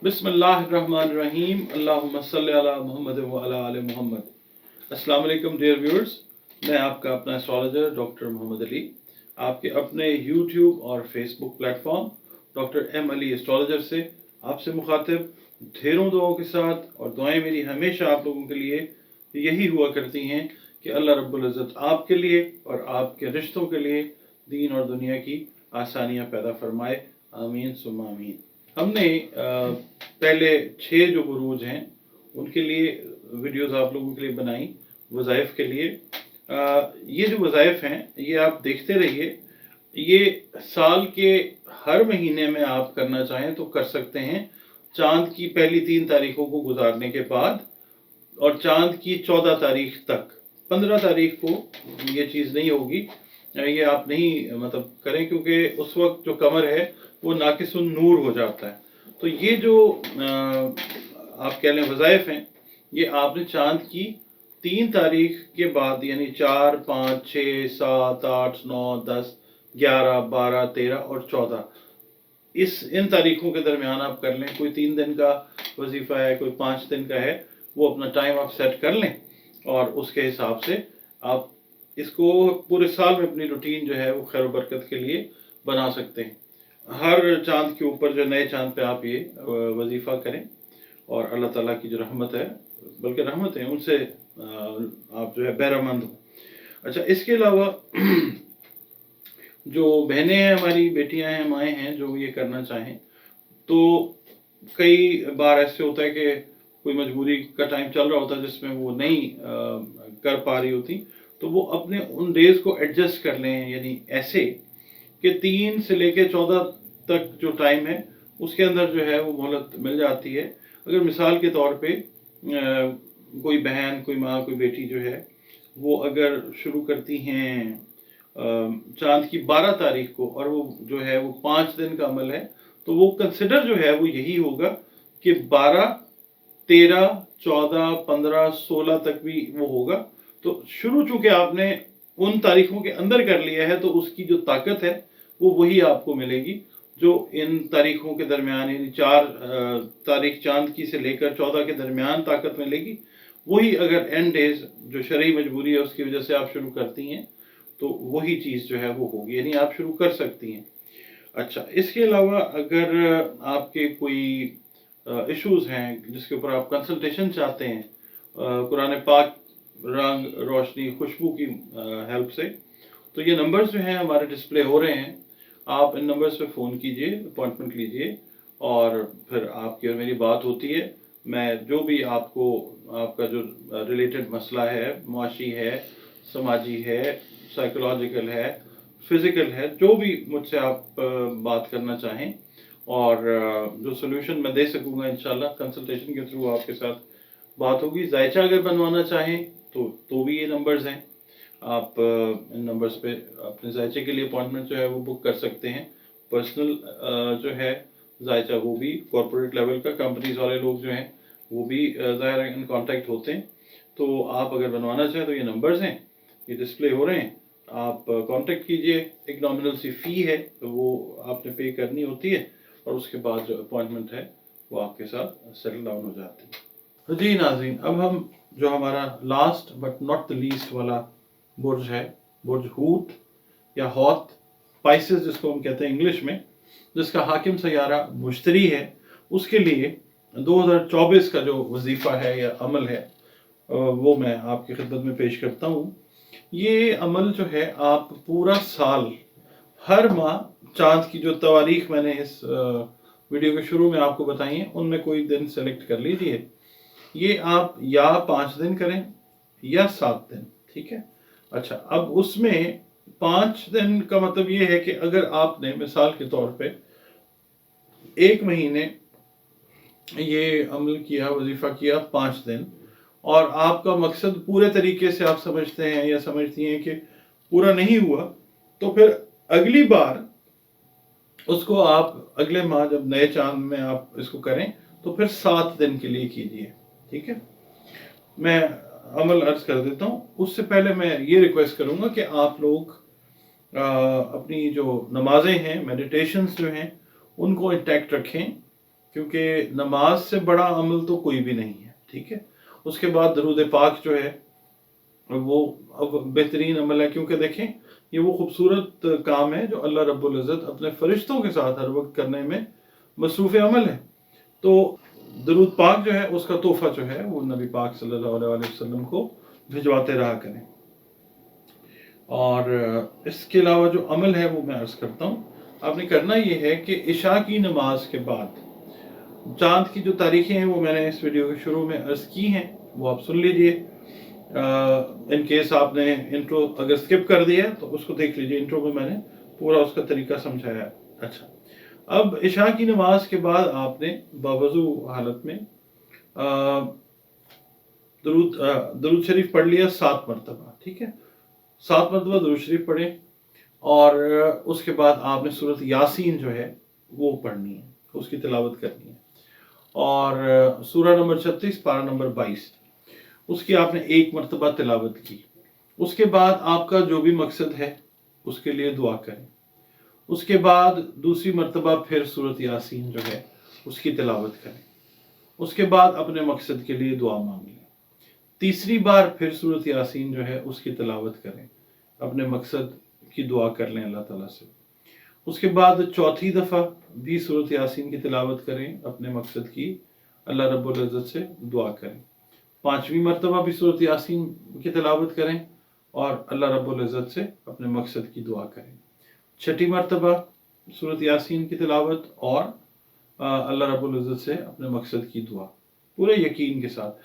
बिस्मिल्लाहिर्रहमानिर्रहीम अल्लाहुम्मा सल्लि अला मुहम्मद व अला आले मुहम्मद। अस्सलाम वालेकुम डियर व्यूअर्स, मैं आपका अपना एस्ट्रोलॉजर डॉक्टर मोहम्मद अली आपके अपने यूट्यूब और Facebook platform doctor M Ali astrologer से आपसे मुखातिब ढेरों दुआओं के साथ। और दुआएं मेरी हमेशा आप लोगों के लिए यही हुआ करती हैं कि अल्लाह रब्बुल इज़्ज़त आपके लिए और आपके रिश्तों के लिए दीन और दुनिया की आसानियां पैदा फरमाए, आमीन सुम्मा आमीन। हमने पहले 6 जो बुरूज हैं उनके लिए वीडियोस आप लोगों के लिए बनाई, वज़ाइफ के लिए। ये जो वज़ाइफ हैं ये आप देखते रहिए। ये साल के हर महीने में आप करना चाहें तो कर सकते हैं, चांद की पहली 3 तारीखों को गुजारने के बाद और चांद की 14 तारीख तक। 15 तारीख को ये चीज़ नहीं होगी, ये आप नहीं मतलब करें, क्योंकि उस वक्त जो कमर है वो नाकिसुन नूर हो जाता है। तो ये जो आप कह लें वज़ाइफ हैं, ये आपने चांद की 3 तारीख के बाद यानी 4, 5, 6, 7, 8, 9, 10, 11, 12, 13 और 14 इन तारीखों के दरमियान आप कर लें। कोई 3 दिन का वजीफ़ा है, कोई 5 दिन का है, वो अपना टाइम आप सेट कर लें और उसके हिसाब से आप इसको पूरे साल में अपनी रूटीन जो है वो खैर बरकत के लिए बना सकते हैं। हर चांद के ऊपर जो नए चांद पे आप ये वजीफ़ा करें और अल्लाह ताला की जो रहमत है, बल्कि रहमत है, उनसे आप जो है बहरामंद हो। अच्छा, इसके अलावा जो बहनें हैं, हमारी बेटियां हैं, माएँ हैं, जो ये करना चाहें तो कई बार ऐसे होता है कि कोई मजबूरी का टाइम चल रहा होता है जिसमें वो नहीं कर पा रही होती, तो वो अपने उन डेज को एडजस्ट कर लें। यानी ऐसे कि 3 से लेके 14 तक जो टाइम है उसके अंदर जो है वो मोहलत मिल जाती है। अगर मिसाल के तौर पे कोई बहन, कोई माँ, कोई बेटी जो है वो अगर शुरू करती हैं चांद की 12 तारीख को और वो जो है वो 5 दिन का अमल है, तो वो कंसिडर जो है वो यही होगा कि 12, 13, 14, 15, 16 तक भी वो होगा। तो शुरू चूंकि आपने उन तारीखों के अंदर कर लिया है तो उसकी जो ताकत है वो वही आपको मिलेगी जो इन तारीखों के दरमियान, यानी 4 तारीख चांद की से लेकर 14 के दरमियान ताकत मिलेगी। वही अगर एंड डेज जो शरई मजबूरी है उसकी वजह से आप शुरू करती हैं तो वही चीज़ जो है वो होगी, यानी आप शुरू कर सकती हैं। अच्छा, इसके अलावा अगर आपके कोई इश्यूज हैं जिसके ऊपर आप कंसल्टेशन चाहते हैं कुरान पाक, रंग, रोशनी, खुशबू की हेल्प से, तो ये नंबर्स जो हैं हमारे डिस्प्ले हो रहे हैं। आप इन नंबर्स पे फ़ोन कीजिए, अपॉइंटमेंट लीजिए और फिर आपकी और मेरी बात होती है। मैं जो भी आपको आपका जो रिलेटेड मसला है, मुआशी है, समाजी है, साइकोलॉजिकल है, फिज़िकल है, जो भी मुझसे आप बात करना चाहें और जो सोल्यूशन मैं दे सकूँगा इंशाल्लाह कंसल्टेशन के थ्रू आपके साथ बात होगी। जायचा अगर बनवाना चाहें तो भी ये नंबर्स हैं। आप इन नंबर्स पे अपने जायचे के लिए अपॉइंटमेंट जो है वो बुक कर सकते हैं। पर्सनल जो है जायचा वो भी कॉर्पोरेट लेवल का, कंपनीज वाले लोग जो हैं वो भी ज़ाहिर इन कांटेक्ट होते हैं। तो आप अगर बनवाना चाहें तो ये नंबर्स हैं, ये डिस्प्ले हो रहे हैं, आप कांटेक्ट कीजिए। एक नॉमिनल सी फ़ी है तो वो आपने पे करनी होती है और उसके बाद जो अपॉइंटमेंट है वो आपके साथ सेटल डाउन हो जाती है। तो जी नाज़रीन, अब हम जो हमारा last but not the least वाला बुर्ज है, बुर्ज हूत या हौत, पाइसेस जिसको हम कहते हैं इंग्लिश में, जिसका हाकिम सयारा मुश्तरी है, उसके लिए 2024 का जो वजीफ़ा है या अमल है वो मैं आपकी खिदमत में पेश करता हूँ। ये अमल जो है आप पूरा साल, हर माह चांद की जो तवारीख मैंने इस वीडियो के शुरू में आपको बताई हैं उनमें कोई दिन सेलेक्ट कर लीजिए। ये आप या 5 दिन करें या 7 दिन, ठीक है। अच्छा, अब उसमें 5 दिन का मतलब ये है कि अगर आपने मिसाल के तौर पे 1 महीने ये अमल किया, वजीफ़ा किया 5 दिन, और आपका मकसद पूरे तरीके से आप समझते हैं या समझती हैं कि पूरा नहीं हुआ, तो फिर अगली बार उसको आप अगले माह जब नए चांद में आप इसको करें तो फिर 7 दिन के लिए कीजिए, ठीक है। मैं अमल अर्ज कर देता हूँ। उससे पहले मैं ये रिक्वेस्ट करूँगा कि आप लोग अपनी जो नमाजें हैं, मेडिटेशंस जो हैं, उनको इंटैक्ट रखें کیونکہ نماز سے بڑا عمل تو کوئی بھی نہیں ہے، ٹھیک ہے. اس کے بعد درود پاک جو ہے وہ اب بہترین عمل ہے، کیونکہ دیکھیں یہ وہ خوبصورت کام ہے جو اللہ رب العزت اپنے فرشتوں کے ساتھ ہر وقت کرنے میں مصروف عمل ہے. تو درود پاک جو ہے اس کا تحفہ جو ہے وہ نبی پاک صلی اللہ علیہ وسلم کو بھجواتے رہا کریں. اور اس کے علاوہ جو عمل ہے وہ میں عرض کرتا ہوں. آپ نے کرنا یہ ہے کہ عشاء کی نماز کے بعد چاند کی جو تاریخیں ہیں وہ میں نے اس ویڈیو کے شروع میں عرض کی ہیں، وہ آپ سن لیجئے. ان کیس آپ نے انٹرو اگر سکپ کر دیا تو اس کو دیکھ لیجئے، انٹرو میں نے پورا اس کا طریقہ سمجھایا ہے. اچھا، اب عشاء کی نماز کے بعد آپ نے باوضو حالت میں درود شریف پڑھ لیا 7 مرتبہ، ٹھیک ہے. 7 مرتبہ درود شریف پڑھیں، اور اس کے بعد آپ نے سورۃ یاسین جو ہے وہ پڑھنی ہے، اس کی تلاوت کرنی ہے. اور سورہ نمبر 36 پارہ نمبر 22 اس کی آپ نے 1 مرتبہ تلاوت کی. اس کے بعد آپ کا جو بھی مقصد ہے اس کے لیے دعا کریں. اس کے بعد دوسری مرتبہ پھر سورۃ یاسین جو ہے اس کی تلاوت کریں. اس کے بعد اپنے مقصد کے لیے دعا مانگیں. تیسری بار پھر سورۃ یاسین جو ہے اس کی تلاوت کریں، اپنے مقصد کی دعا کر لیں اللہ تعالیٰ سے. اس کے بعد چوتھی دفعہ بھی سورۃ یاسین کی تلاوت کریں، اپنے مقصد کی اللہ رب العزت سے دعا کریں. 5ویں مرتبہ بھی سورۃ یاسین کی تلاوت کریں اور اللہ رب العزت سے اپنے مقصد کی دعا کریں. 6ٹھی مرتبہ سورۃ یاسین کی تلاوت اور اللہ رب العزت سے اپنے مقصد کی دعا پورے یقین کے ساتھ.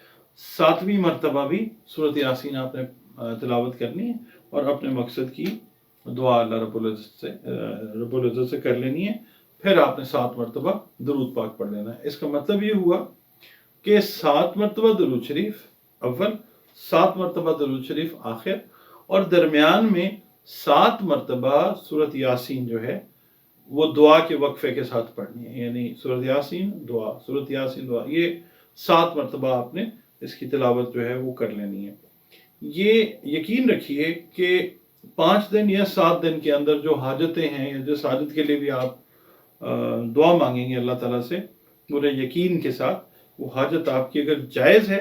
7ویں مرتبہ بھی سورۃ یاسین آپ نے تلاوت کرنی ہے اور اپنے مقصد کی دعا اللہ رب العزت سے کر لینی ہے. پھر آپ نے 7 مرتبہ درود پاک پڑھ لینا ہے. اس کا مطلب یہ ہوا کہ 7 مرتبہ درود شریف اول، 7 مرتبہ درود شریف آخر، اور درمیان میں 7 مرتبہ سورۃ یاسین جو ہے وہ دعا کے وقفے کے ساتھ پڑھنی ہے. یعنی سورۃ یاسین دعا، سورۃ یاسین دعا، یہ 7 مرتبہ آپ نے اس کی تلاوت جو ہے وہ کر لینی ہے. یہ یقین رکھیے کہ 5 دن یا 7 دن کے اندر جو حاجتیں ہیں یا جس حاجت کے لیے بھی آپ دعا مانگیں گے اللہ تعالیٰ سے پورے یقین کے ساتھ، وہ حاجت آپ کی اگر جائز ہے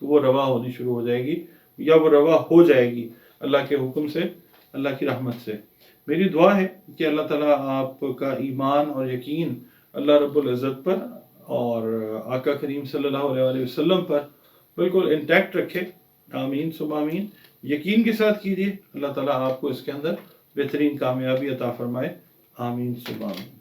تو وہ روا ہونی شروع ہو جائے گی، یا وہ روا ہو جائے گی اللہ کے حکم سے، اللہ کی رحمت سے. میری دعا ہے کہ اللہ تعالیٰ آپ کا ایمان اور یقین اللہ رب العزت پر اور آقا کریم صلی اللہ علیہ وسلم پر بالکل انٹیکٹ رکھے. آمین ثم آمین. یقین کے ساتھ کیجیے، اللہ تعالیٰ آپ کو اس کے اندر بہترین کامیابی عطا فرمائے. آمین ثم آمین.